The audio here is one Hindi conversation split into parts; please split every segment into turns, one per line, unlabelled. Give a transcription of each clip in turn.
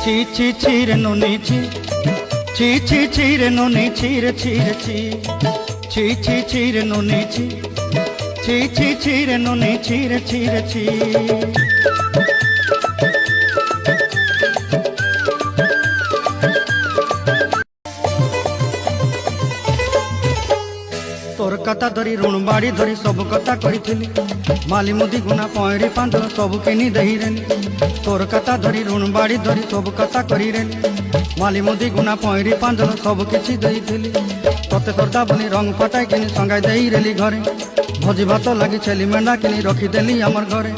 ছি ছি ছি রে নুনি ছি ছি ছি ছি রে নুনি ছি রে ছি রে ছি ছি ছি ছি রে নুনি ছি ছি ছি ছি রে নুনি ছি রে ছি রে ছি। तोर कथा धरी ऋण बाड़ी धरी सब कथा करी माली मुदी गुना पहरी पांदल सब किनी दही रेली। तोर कथा धरी ऋण बाड़ी धरी सब कथा करी रेली माली मुदी गुना पहरी पांदल सब किछि दही थी। तते सरदा बनी रंग फटाई किनी संगाई दही रेली घरे भोजी भात लगी छेली मेंढा किनी रखीदेली आमर घरे।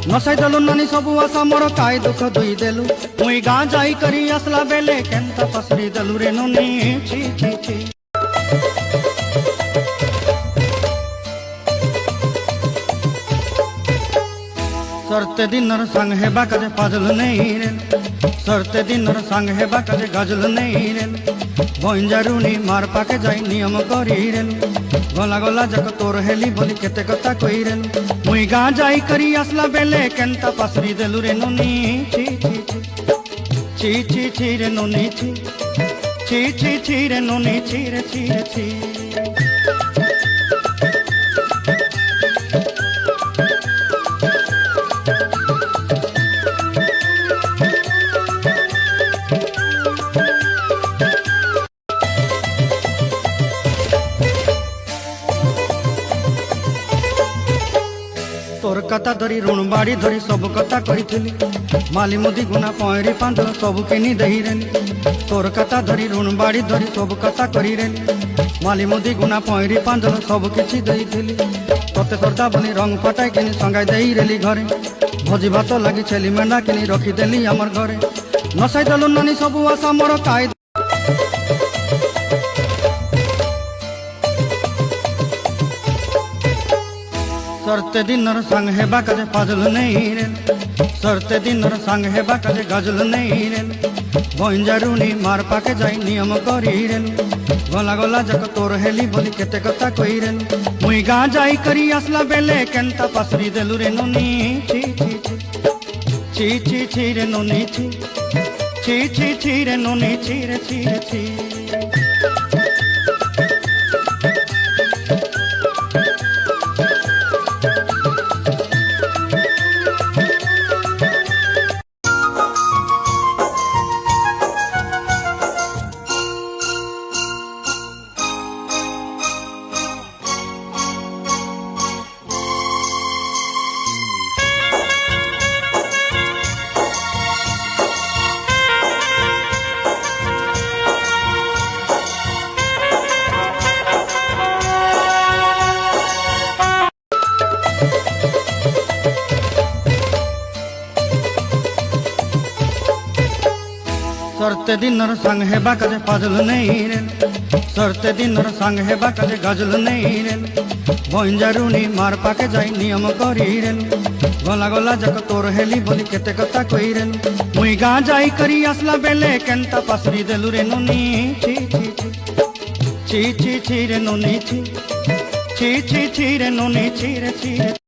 नसाई देलु नानी सबू आशा मोर काय दुख दुई देलु मुई गाँ जाई करी आसला बेले केंता पसरी देलु रे नुनी छी छी छी। सरते दिन संग है बाकजे फाजल नहीं रे सरते दिन संग है बाकजे गजल नहीं रे भंजारुनी मार पाके जाई नियम करी रे गला गला जक तोर हेली बोली केते कथा कही रे मुई गाँ जाई करी आसला बेले केंता पसरी देलु रे नुनी छी छी छी छी छी रे नुनी छी छी छी छी रे नुनी छी रे छी रे छी। तोर कथा धरी ऋण बाड़ी धरी सब कथा करी माली मुदी गुना पहरी पांदल सब किनी दही रेली। तोर कथा धरी ऋण बाड़ी धरी सब कथा करी रेली माली मुदी गुना पहरी पांदल सब किछि दही थी। तते सरदा बनी रंग फटाई किनी संगाई दही रेली घरे भोजी भात लगी छेली मेंढा किनी रखीदेली आमर घरे। नसाई देलु नानी सबू आशा मोर काय सरते दिन संग है बाकजे फाजल नहीं रे सरते दिन संग है बाकजे गजल नहीं रे भंजारुनी मार पाके जाई नियम करी रे गला गला जक तोर हेली बोली केते कथा कही रे मुई गाँ जाई करी आसला बेले केंता पसरी देलु रे नुनी छी छी छी छी छी रे नुनी छी छी छी छी रे नुनी छी रे छी रे छी। सरते दिन संग है बाकजे फाजल नहीं रे सरते दिन संग है बाकजे गजल नहीं रे भंजारुनी मार पाके जाई नियम करी रे गला गला जक तोर हेली बोली केते कथा कही रे मुई गाँ जाई करी आसला बेले केंता पसरी देलु रे नुनी छी छी छी छी छी छी रे नुनी छी छी छी छी रे नुनी छी रे छी रे।